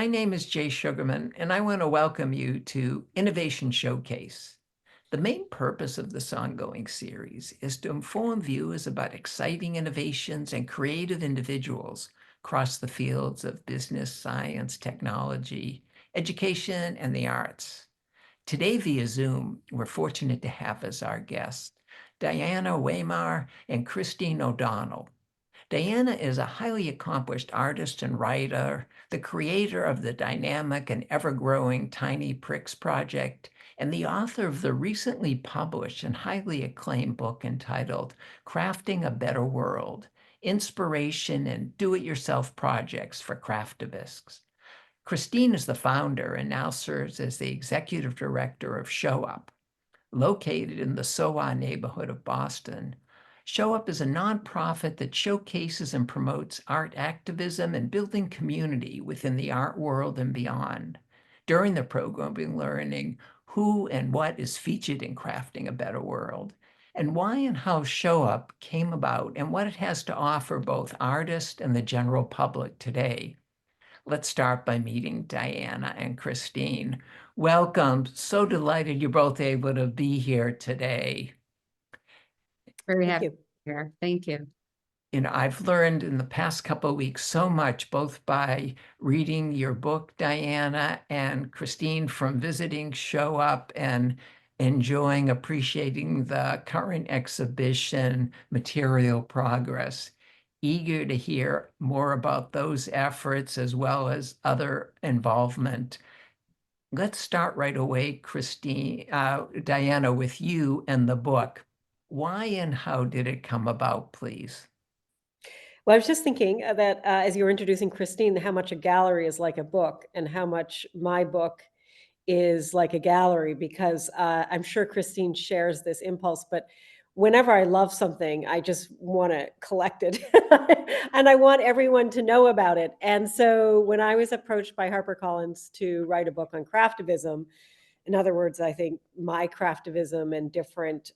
My name is Jay Sugarman, and I want to welcome you to Innovation Showcase. The main purpose of this ongoing series is to inform viewers about exciting innovations and creative individuals across the fields of business, science, technology, education, and the arts. Today via Zoom, we're fortunate to have as our guests Diana Weymar and Christine O'Donnell. Diana is a highly accomplished artist and writer, the creator of the dynamic and ever-growing Tiny Pricks project, and the author of the recently published and highly acclaimed book entitled Crafting a Better World: Inspiration and Do-It-Yourself Projects for Craftivists. Christine is the founder and now serves as the Executive Director of ShowUp. Located in the SoWa neighborhood of Boston, ShowUp is a nonprofit that showcases and promotes art activism and building community within the art world and beyond. During the program, we'll be learning who and what is featured in Crafting a Better World, and why and how ShowUp came about and what it has to offer both artists and the general public today. Let's start by meeting Diana and Christine. Welcome. So delighted you're both able to be here today. Very Thank happy you. to be here. Thank you. I've learned in the past couple of weeks so much, both by reading your book, Diana, and Christine, from visiting ShowUp and appreciating the current exhibition, Material Progress. Eager to hear more about those efforts as well as other involvement. Let's start right away, Diana, with you and the book. Why and how did it come about, please? Well, I was just thinking that as you were introducing Christine, how much a gallery is like a book and how much my book is like a gallery, because I'm sure Christine shares this impulse, but whenever I love something, I just want to collect it and I want everyone to know about it. And so when I was approached by HarperCollins to write a book on craftivism, in other words, I think my craftivism and different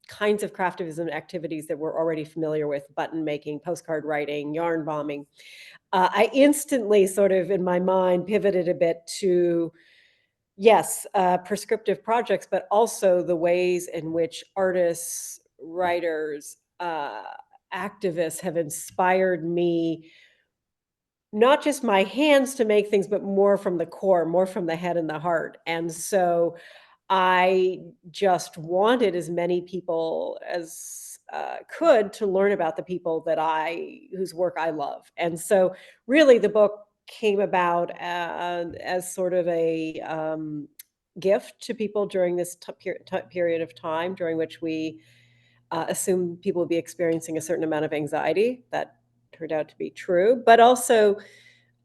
kinds of craftivism activities that we're already familiar with, button making, postcard writing, yarn bombing, I instantly sort of in my mind pivoted a bit to, yes, prescriptive projects, but also the ways in which artists, writers, activists have inspired me, not just my hands to make things, but more from the core, more from the head and the heart. And so I just wanted as many people as could to learn about the people that whose work I love. And so really the book came about as sort of a gift to people during this period of time during which we assume people will be experiencing a certain amount of anxiety. That turned out to be true, but also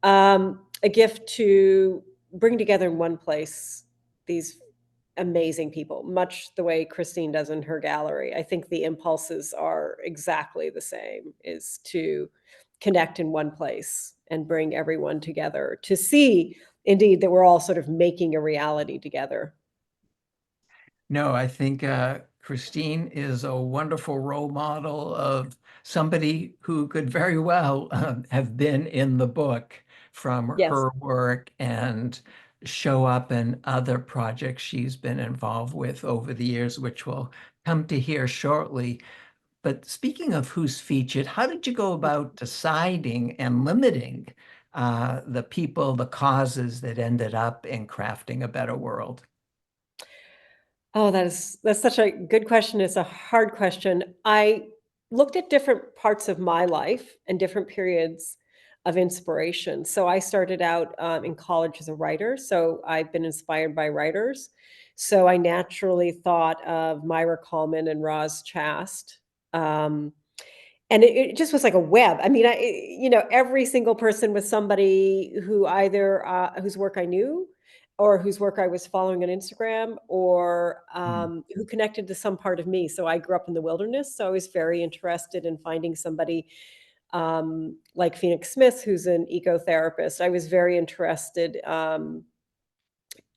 a gift to bring together in one place these amazing people, much the way Christine does in her gallery. I think the impulses are exactly the same, is to connect in one place and bring everyone together to see indeed that we're all sort of making a reality together. No, I think Christine is a wonderful role model of somebody who could very well have been in the book from Yes. her work and ShowUp and other projects she's been involved with over the years, which we'll come to hear shortly. But speaking of who's featured, how did you go about deciding and limiting the people, the causes that ended up in Crafting a Better World? Oh, that's such a good question. It's a hard question. I looked at different parts of my life and different periods of inspiration. So I started out in college as a writer. So I've been inspired by writers. So I naturally thought of Myra Coleman and Roz Chast. Um, and it just was like a web. I mean, every single person was somebody who either whose work I knew, or whose work I was following on Instagram, or who connected to some part of me. So I grew up in the wilderness, so I was very interested in finding somebody like Phoenix Smith, who's an ecotherapist. I was very interested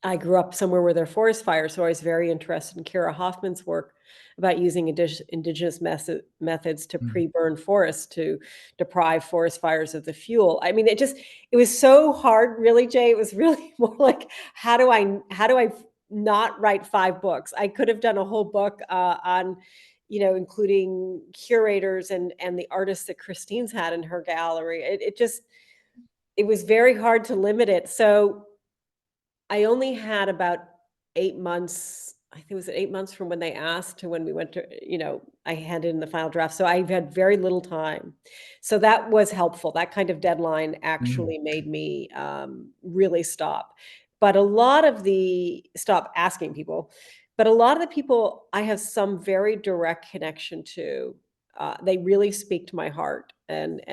I grew up somewhere where there are forest fires, so I was very interested in Kira Hoffman's work about using indigenous methods to Mm. pre-burn forests to deprive forest fires of the fuel. I mean, it was so hard, really, Jay. It was really more like, how do I not write 5 books? I could have done a whole book on, including curators and the artists that Christine's had in her gallery. It was very hard to limit it. So I only had about 8 months. I think it was 8 months from when they asked to when we went to, I handed in the final draft. So I've had very little time. So that was helpful. That kind of deadline Mm. actually made me really stop. But a lot of stop asking people. But a lot of the people I have some very direct connection to, they really speak to my heart. And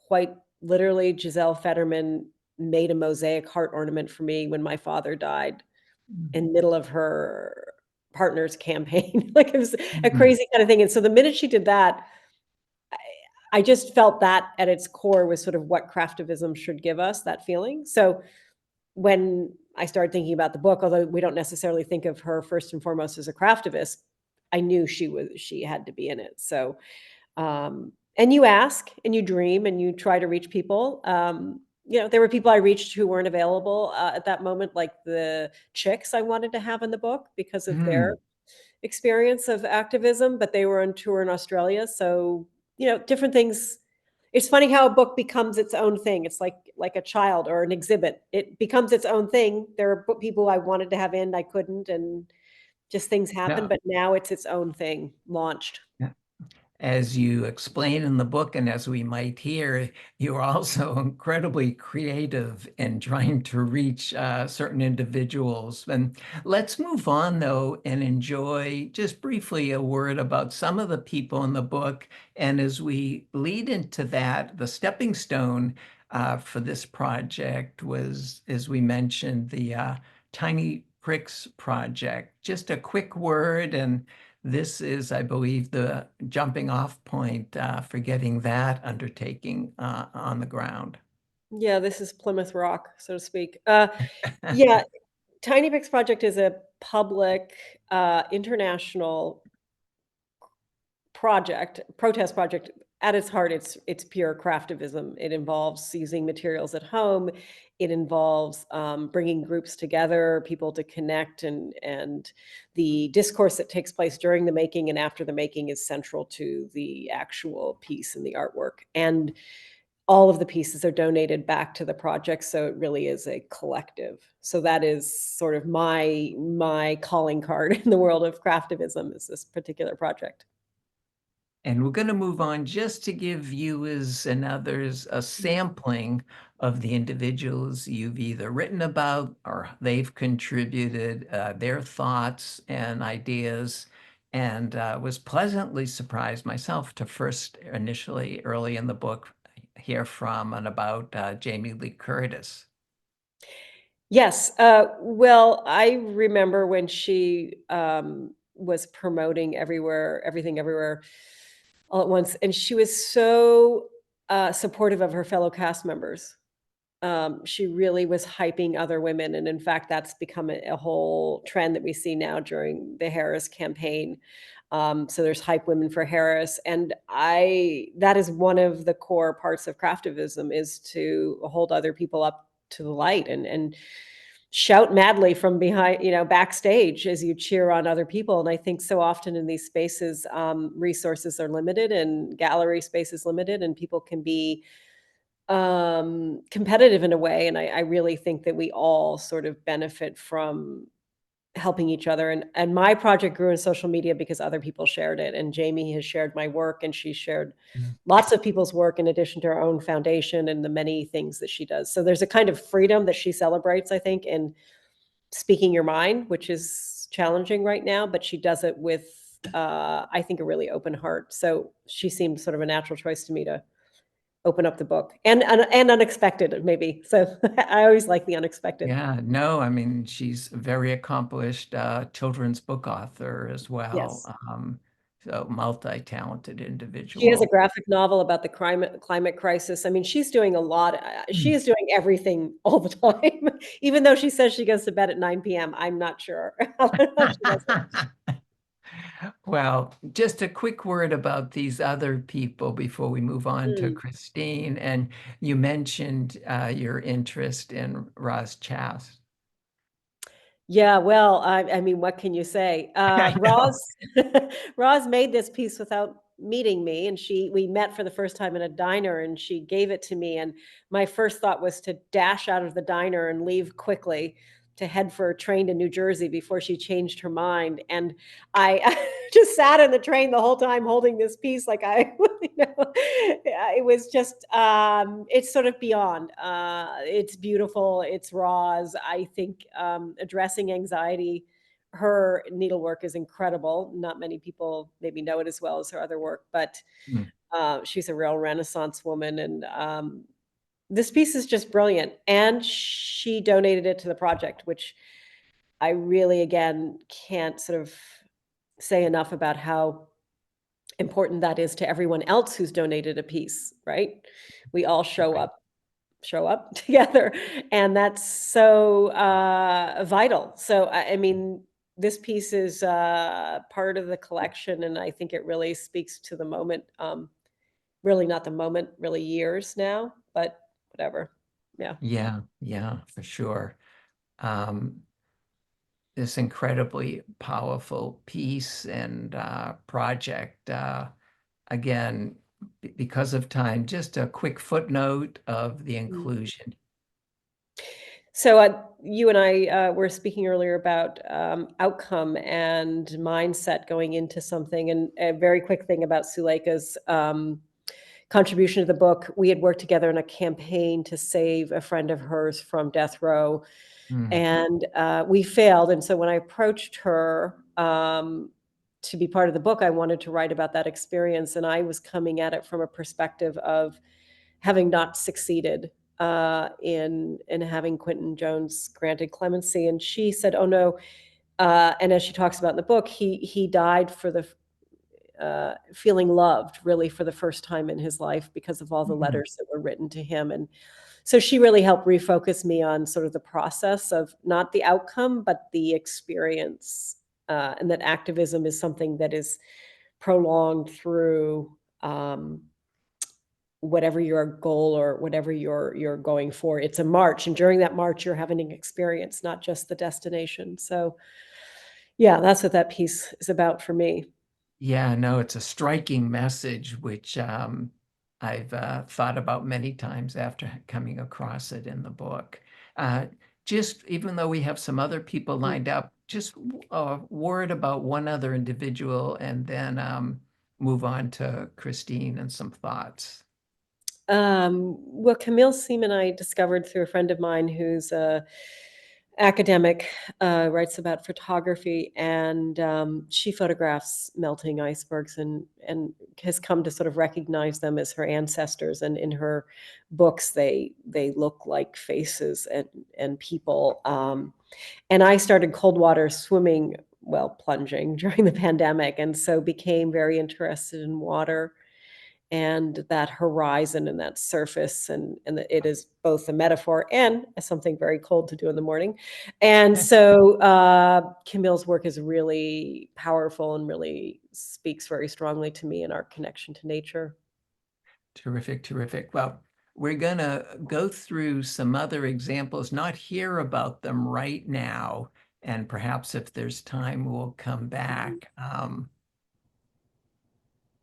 quite literally, Giselle Fetterman made a mosaic heart ornament for me when my father died Mm. in the middle of her partner's campaign. Like, it was a Mhm. crazy kind of thing. And so the minute she did that, I I just felt that at its core was sort of what craftivism should give us, that feeling. So when I started thinking about the book, although we don't necessarily think of her first and foremost as a craftivist, I knew she had to be in it. So and you ask and you dream and you try to reach people. There were people I reached who weren't available at that moment, like the chicks I wanted to have in the book because of their Mm. experience of activism, but they were on tour in Australia. So, different things. It's funny how a book becomes its own thing. It's like a child or an exhibit. It becomes its own thing. There are people I wanted to have in, I couldn't, and just things happen, Yeah. but now it's its own thing, launched. Yeah. As you explain in the book, and as we might hear, you are also incredibly creative in trying to reach certain individuals. And let's move on, though, and enjoy just briefly a word about some of the people in the book. And as we lead into that, the stepping stone for this project was, as we mentioned, the Tiny Pricks Project. Just a quick word, and this is, I believe, the jumping off point for getting that undertaking on the ground. Yeah, this is Plymouth Rock, so to speak. Yeah, Tiny Pix Project is a public, international protest project. At its heart, it's pure craftivism. It involves using materials at home. It involves bringing groups together, people to connect, and the discourse that takes place during the making and after the making is central to the actual piece and the artwork. And all of the pieces are donated back to the project, so it really is a collective. So that is sort of my calling card in the world of craftivism, is this particular project. And we're going to move on just to give viewers and others a sampling of the individuals you've either written about or they've contributed their thoughts and ideas. And was pleasantly surprised myself to first initially early in the book hear from and about Jamie Lee Curtis. Yes, well, I remember when she, was promoting Everything Everywhere All at Once, and she was so, supportive of her fellow cast members. She really was hyping other women, and in fact, that's become a whole trend that we see now during the Harris campaign. So there's hype women for Harris, and I that is one of the core parts of craftivism, is to hold other people up to the light and shout madly from behind, backstage as you cheer on other people. And I think so often in these spaces, resources are limited and gallery space is limited, and people can be competitive in a way. And I really think that we all sort of benefit from helping each other. And my project grew in social media because other people shared it. And Jamie has shared my work, and she shared Mm. lots of people's work in addition to her own foundation and the many things that she does. So there's a kind of freedom that she celebrates, I think, in speaking your mind, which is challenging right now, but she does it with, I think, a really open heart. So she seemed sort of a natural choice to me to open up the book, and unexpected maybe. So I always like the unexpected. Yeah, no, I mean, she's a very accomplished children's book author as well. Yes. So multi-talented She has a individual. graphic novel about the climate crisis. I mean, she's doing a lot. She is doing everything all the time, even though she says she goes to bed at 9 p.m. I'm not sure how she does it. Well, just a quick word about these other people before we move on to Mm. Christine. And you mentioned your interest in Roz Chast. Yeah, well, I mean, what can you say? I know. Roz, Roz made this piece without meeting me, and we met for the first time in a diner, and she gave it to me, and my first thought was to dash out of the diner and leave quickly to head for a train to New Jersey before she changed her mind. And I just sat in the train the whole time holding this piece, like it was just, it's sort of beyond. It's beautiful. It's Roz. I think addressing anxiety, her needlework is incredible. Not many people maybe know it as well as her other work, but Mm. she's a real Renaissance woman. And this piece is just brilliant. And she donated it to the project, which I really, again, can't sort of say enough about how important that is to everyone else who's donated a piece, right? We all Right. show up together, and that's so vital. So I mean, this piece is part of the collection, and I think it really speaks to the moment. Really not the moment, really years now, but whatever. Yeah. Yeah, yeah, for sure. Um, this incredibly powerful piece and project. Again, because of time, just a quick footnote of the Mm. inclusion. So you and I were speaking earlier about outcome and mindset going into something, and a very quick thing about Suleika's contribution to the book. We had worked together in a campaign to save a friend of hers from death row, Mm, and we failed. And so when I approached her to be part of the book, I wanted to write about that experience, and I was coming at it from a perspective of having not succeeded in having Quentin Jones granted clemency. And she said, "Oh no." And as she talks about in the book, he died for the feeling loved, really, for the first time in his life because of all the mm. letters that were written to him. And so she really helped refocus me on sort of the process of not the outcome, but the experience, and that activism is something that is prolonged through whatever your goal or whatever you're going for. It's a march, and during that march, you're having an experience, not just the destination. So, yeah, that's what that piece is about for me. Yeah, no, it's a striking message, which I've thought about many times after coming across it in the book. Uh, just even though we have some other people Mm. lined up, just a word about one other individual and then move on to Christine and some thoughts. Well, Camille Seaman I discovered through a friend of mine who's a academic, writes about photography, and she photographs melting icebergs and has come to sort of recognize them as her ancestors. And in her books, they look like faces and people. And I started cold water swimming, well, plunging during the pandemic, and so became very interested in water and that horizon and that surface, and that it is both a metaphor and something very cold to do in the morning. And so Camille's work is really powerful and really speaks very strongly to me in our connection to nature. Terrific, terrific. Well, we're going to go through some other examples, not hear about them right now, and perhaps if there's time, we'll come Mhm. back.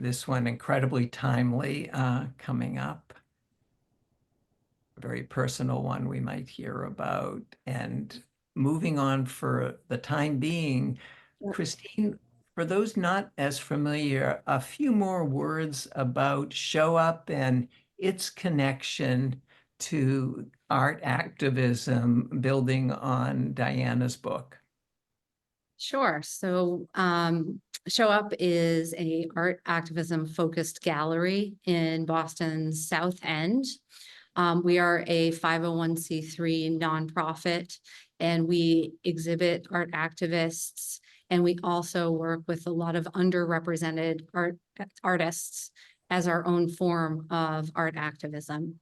This one incredibly timely coming up. A very personal one we might hear about. And moving on for the time being, Yep. Christine, for those not as familiar, a few more words about ShowUp and its connection to art activism, building on Diana's book. Sure. So ShowUp is a art activism focused gallery in Boston's South End. We are a 501c3 nonprofit, and we exhibit art activists And we also work with a lot of underrepresented artists as our own form of art activism.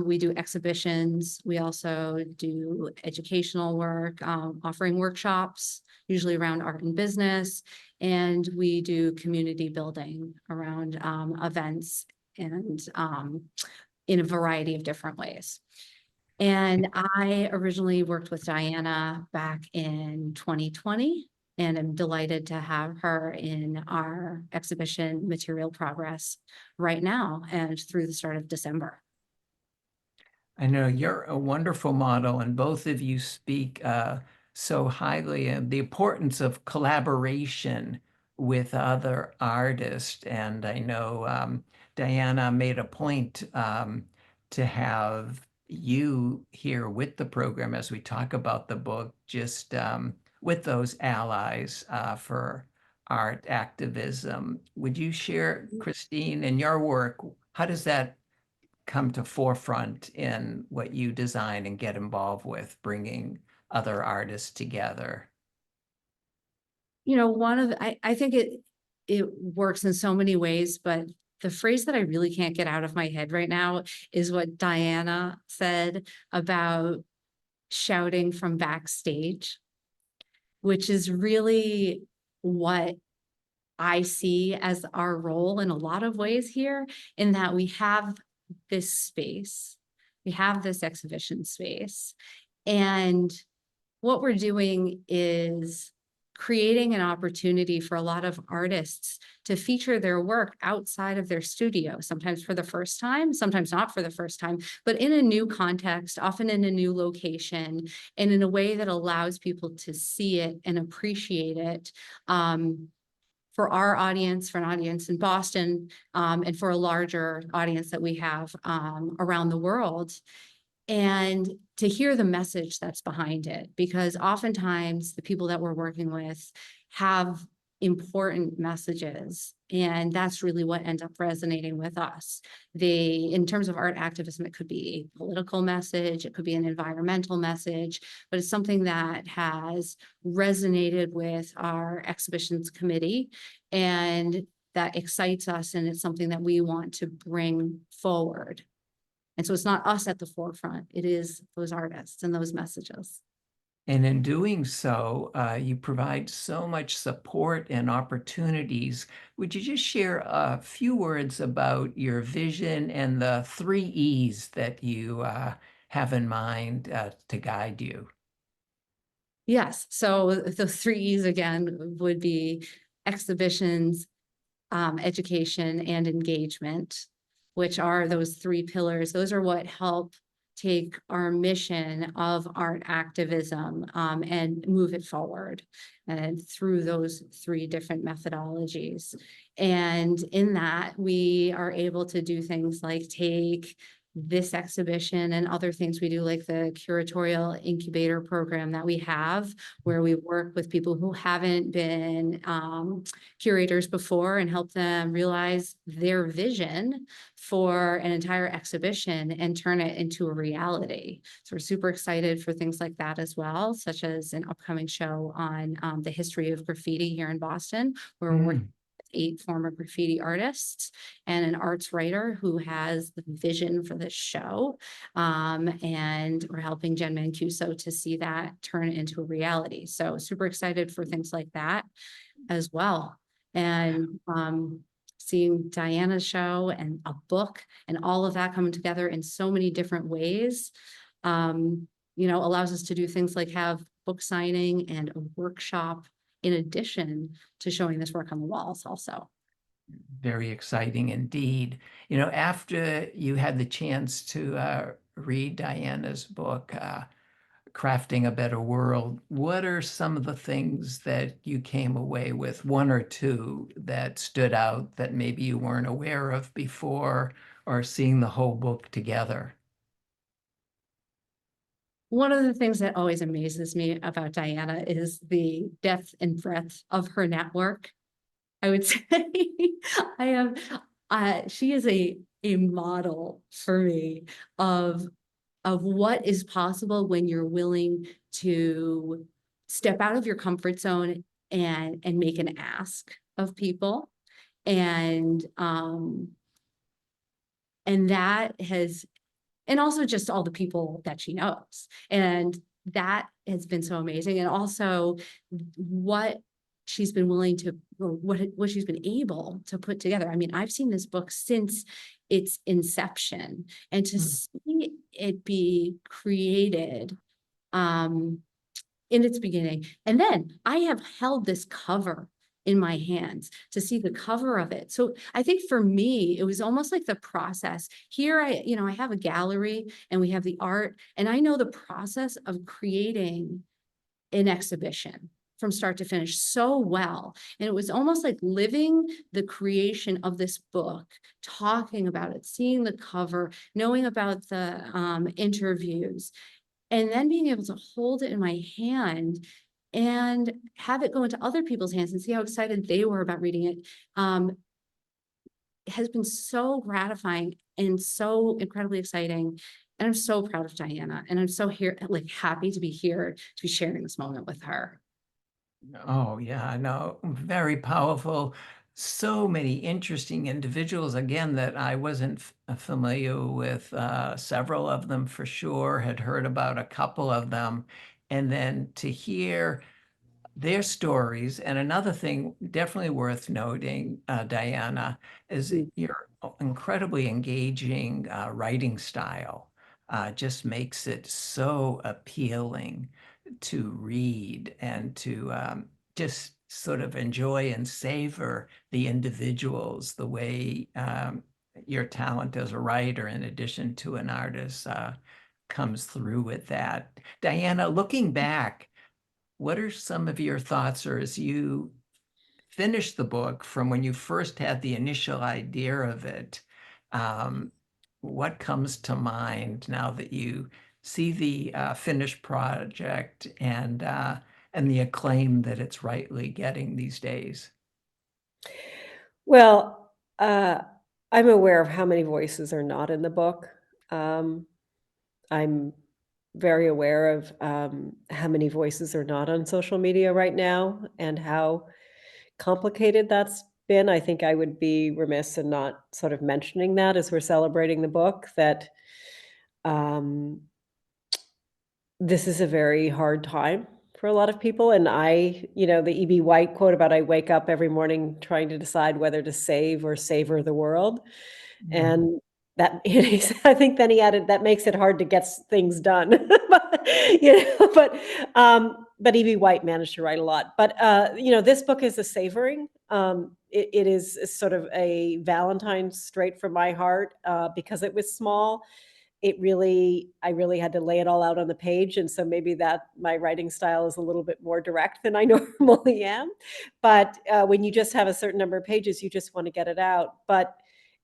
We do exhibitions. We also do educational work, offering workshops, usually around art and business. And we do community building around events and in a variety of different ways. And I originally worked with Diana back in 2020, and I'm delighted to have her in our exhibition Material Progress right now and through the start of December. I know you're a wonderful model, and both of you speak so highly of the importance of collaboration with other artists. And I know Diana made a point to have you here with the program as we talk about the book, just with those allies for art activism. Would you share, Christine, in your work, how does that come to forefront in what you design and get involved with, bringing other artists together? You know, I think it works in so many ways, but the phrase that I really can't get out of my head right now is what Diana said about shouting from backstage, which is really what I see as our role in a lot of ways here, in that we have this space, we have this exhibition space, and what we're doing is creating an opportunity for a lot of artists to feature their work outside of their studio, sometimes for the first time, sometimes not for the first time, but in a new context, often in a new location, and in a way that allows people to see it and appreciate it. For our audience, for an audience in Boston, and for a larger audience that we have around the world, and to hear the message that's behind it, because oftentimes the people that we're working with have important messages, and that's really what ends up resonating with us. In terms of art activism, it could be a political message, it could be an environmental message, but it's something that has resonated with our exhibitions committee, and that excites us, and it's something that we want to bring forward. And so it's not us at the forefront, it is those artists and those messages. And in doing so, you provide so much support and opportunities. Would you just share a few words about your vision and the 3 E's that you have in mind to guide you? Yes, so the 3 E's again would be exhibitions, education, and engagement, which are those 3 pillars. Those are what help take our mission of art activism and move it forward, and through those 3 different methodologies. And in that, we are able to do things like take this exhibition and other things we do, like the curatorial incubator program that we have, where we work with people who haven't been curators before and help them realize their vision for an entire exhibition and turn it into a reality. So we're super excited for things like that as well, such as an upcoming show on the history of graffiti here in Boston, where we're working 8 former graffiti artists and an arts writer who has the vision for this show. And we're helping Jen Mancuso to see that turn into a reality. So super excited for things like that as well. And seeing Diana's show and a book and all of that coming together in so many different ways, you know, allows us to do things like have book signing and a workshop in addition to showing this work on the walls also. Very exciting indeed. You know, after you had the chance to read Diana's book, Crafting a Better World, what are some of the things that you came away with, 1 or 2 that stood out that maybe you weren't aware of before, or seeing the whole book together? One of the things that always amazes me about Diana is the depth and breadth of her network. I would say she is a model for me of what is possible when you're willing to step out of your comfort zone and make an ask of people. And that has, and also just all the people that she knows. And that has been so amazing. And also what she's been willing to, or what she's been able to put together. I mean, I've seen this book since its inception, and to see it be created in its beginning. And then I have held this cover in my hands to see the cover of it. So I think for me, it was almost like the process. Here I have a gallery and we have the art, and I know the process of creating an exhibition from start to finish so well. And it was almost like living the creation of this book, talking about it, seeing the cover, knowing about the interviews, and then being able to hold it in my hand and have it go into other people's hands and see how excited they were about reading it, has been so gratifying and so incredibly exciting. And I'm so proud of Diana, and I'm so happy to be here to be sharing this moment with her. Oh, yeah, no, very powerful. So many interesting individuals, again, that I wasn't familiar with, several of them for sure, had heard about a couple of them. And then to hear their stories. And another thing definitely worth noting, Diana, is Mm. your incredibly engaging writing style. Just makes it so appealing to read and to just sort of enjoy and savor the individuals, the way your talent as a writer, in addition to an artist, comes through with that. Diana, looking back, what are some of your thoughts, or as you finish the book, from when you first had the initial idea of it, um, what comes to mind now that you see the finished project and the acclaim that it's rightly getting these days? Well, I'm aware of how many voices are not in the book. I'm very aware of how many voices are not on social media right now and how complicated that's been. I think I would be remiss in not sort of mentioning that as we're celebrating the book, that um, this is a very hard time for a lot of people. And the E.B. White quote about I wake up every morning trying to decide whether to save or savor the world. Mm. And that I think then he added, that makes it hard to get things done. But, but E.B. White managed to write a lot. But, this book is a savoring. It is sort of a Valentine straight from my heart, because it was small. I really had to lay it all out on the page. And so maybe that my writing style is a little bit more direct than I normally am. But when you just have a certain number of pages, you just want to get it out. But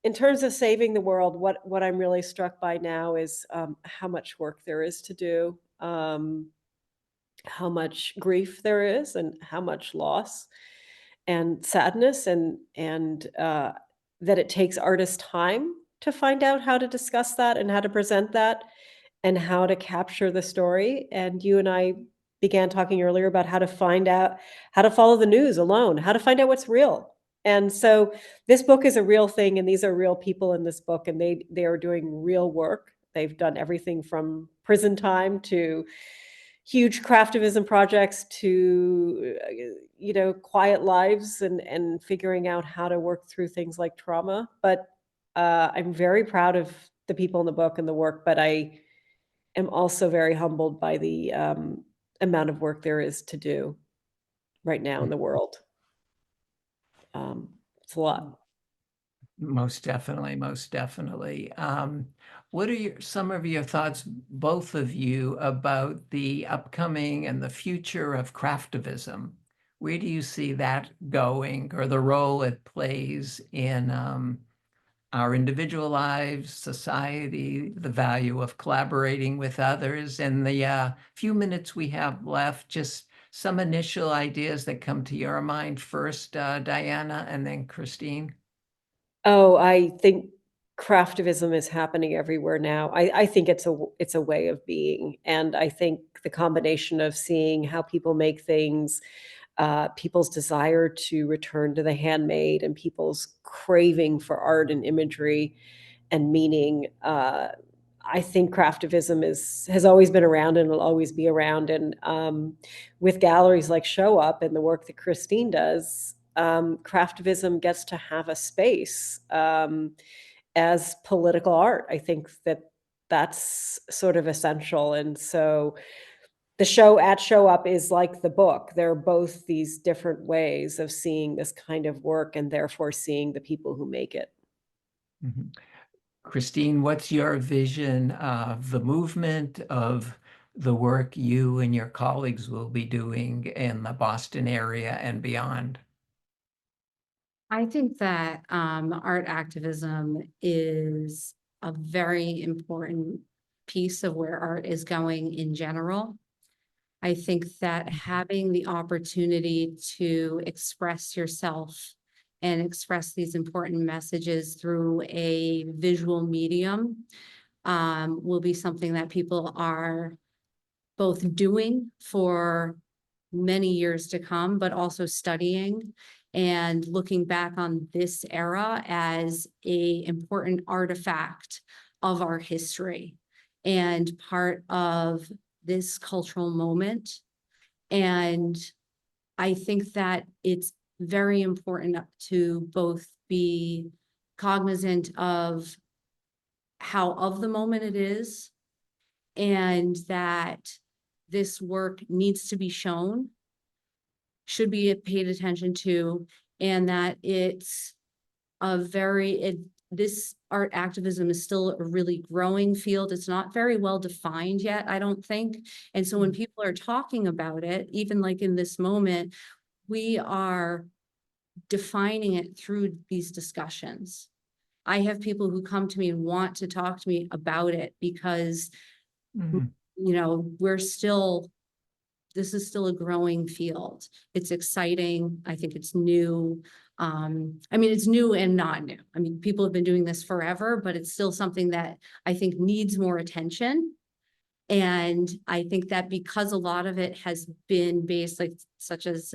in terms of saving the world, what I'm really struck by now is how much work there is to do, how much grief there is, and how much loss and sadness, and that it takes artists time to find out how to discuss that and how to present that and how to capture the story. And you and I began talking earlier about how to find out how to follow the news alone, how to find out what's real. And so this book is a real thing, and these are real people in this book, and they are doing real work. They've done everything from prison time to huge craftivism projects to quiet lives, and figuring out how to work through things like trauma. But I'm very proud of the people in the book and the work, but I am also very humbled by the amount of work there is to do right now in the world. It's a lot. Most definitely, most definitely. What are some of your thoughts, both of you, about the upcoming and the future of craftivism? Where do you see that going, or the role it plays in our individual lives, society, the value of collaborating with others? In the few minutes we have left, just some initial ideas that come to your mind first, Diana, and then Christine. Oh, I think craftivism is happening everywhere now. I think it's a way of being, and I think the combination of seeing how people make things, people's desire to return to the handmade and people's craving for art and imagery and meaning. I think craftivism has always been around and will always be around. And with galleries like ShowUp and the work that Christine does, craftivism gets to have a space as political art. I think that's sort of essential. And so the show at ShowUp is like the book. They're both these different ways of seeing this kind of work and therefore seeing the people who make it. Mhm. Christine, what's your vision of the movement, of the work you and your colleagues will be doing in the Boston area and beyond? I think that art activism is a very important piece of where art is going in general. I think that having the opportunity to express yourself and express these important messages through a visual medium will be something that people are both doing for many years to come, but also studying and looking back on this era as a important artifact of our history and part of this cultural moment. And I think that it's very important to both be cognizant of how of the moment it is, and that this work needs to be shown, should be paid attention to, and that it's this art activism is still a really growing field. It's not very well defined yet, I don't think. And so when people are talking about it, even like in this moment, we are defining it through these discussions. I have people who come to me and want to talk to me about it because, Mhm. you know, this is still a growing field. It's exciting. I think it's new. I mean, it's new and not new. I mean, people have been doing this forever, but it's still something that I think needs more attention. And I think that because a lot of it has been based, like, such as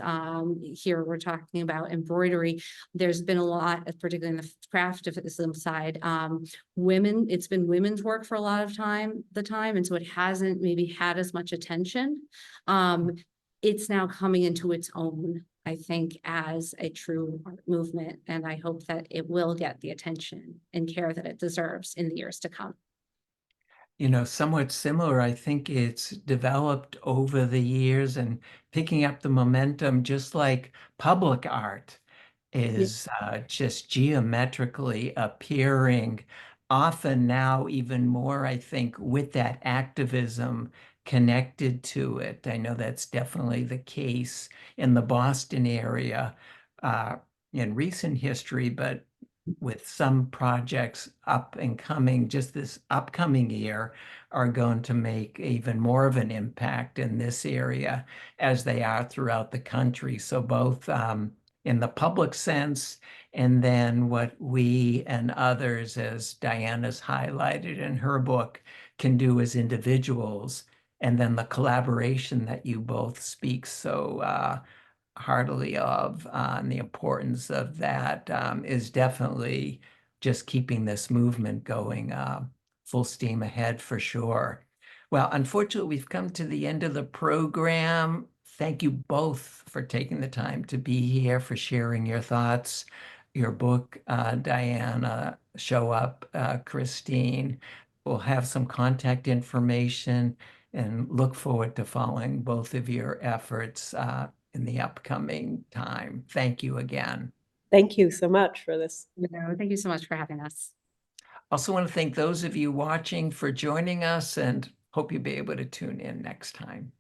here we're talking about embroidery, there's been a lot, particularly in the craftivism side, it's been women's work for a lot of time, and so it hasn't maybe had as much attention. It's now coming into its own, I think, as a true art movement, and I hope that it will get the attention and care that it deserves in the years to come. You know, somewhat similar. I think it's developed over the years and picking up the momentum, just like public art Yeah. is just geometrically appearing, often now even more, I think, with that activism connected to it. I know that's definitely the case in the Boston area in recent history, but with some projects up and coming just this upcoming year are going to make even more of an impact in this area as they are throughout the country. So both in the public sense, and then what we and others, as Diana's highlighted in her book, can do as individuals, and then the collaboration that you both speak so heartily of, and the importance of that is definitely just keeping this movement going full steam ahead for sure. Well, unfortunately, we've come to the end of the program. Thank you both for taking the time to be here, for sharing your thoughts, your book, Diana, ShowUp, Christine. We'll have some contact information and look forward to following both of your efforts in the upcoming time. Thank you again. Thank you so much for this. Thank you so much for having us. Also want to thank those of you watching for joining us and hope you'll be able to tune in next time.